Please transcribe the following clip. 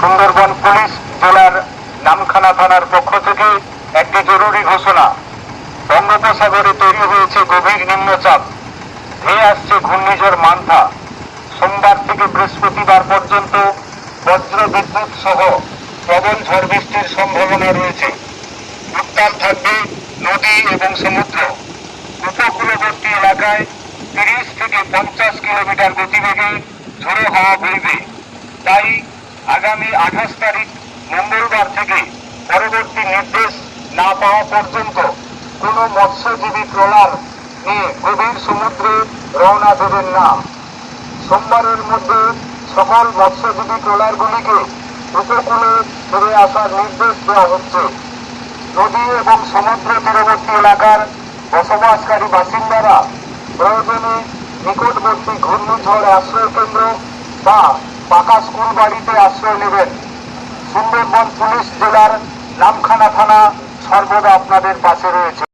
Sundarban police জেলার নামখানা থানার পক্ষ থেকে একটি জরুরি ঘোষণা। বঙ্গোপসাগরে তৈরি হয়েছে গভীর নিম্নচাপ, ধেয়ে আসছে ঘূর্ণিঝড় মান্থা। সোমবার থেকে বৃহস্পতিবার পর্যন্ত বজ্র বিদ্যুৎ সহ প্রবল ঝড় বৃষ্টির সম্ভাবনা রয়েছে। উত্তাল থাকবে নদী এবং সমুদ্র। উপকূলবর্তী এলাকায় 30 থেকে 50 কিলোমিটার গতিবেগে ঝোড়ো হাওয়া বইবে। তাই আগামী 28 তারিখ মঙ্গলবার থেকে পরবর্তী নির্দেশ না পাওয়া পর্যন্ত কোনো মৎস্যজীবী ট্রলার নিয়ে গভীর সমুদ্রে রওনা দেবেন না। সোমবারের মধ্যে সকল মৎস্যজীবী ট্রলারগুলিকে উপকূলে ফিরে আসার নির্দেশ দেওয়া হচ্ছে। নদী এবং সমুদ্র তীরবর্তী এলাকার বসবাসকারী বাসিন্দারা প্রয়োজনে নিকটবর্তী ঘূর্ণিঝড় আশ্রয় কেন্দ্র বা পাকা স্কুল বাড়িতে আশ্রয় নেবেন। সুন্দরবন পুলিশ জেলার নামখানা থানা সর্বদা আপনাদের পাশে রয়েছে।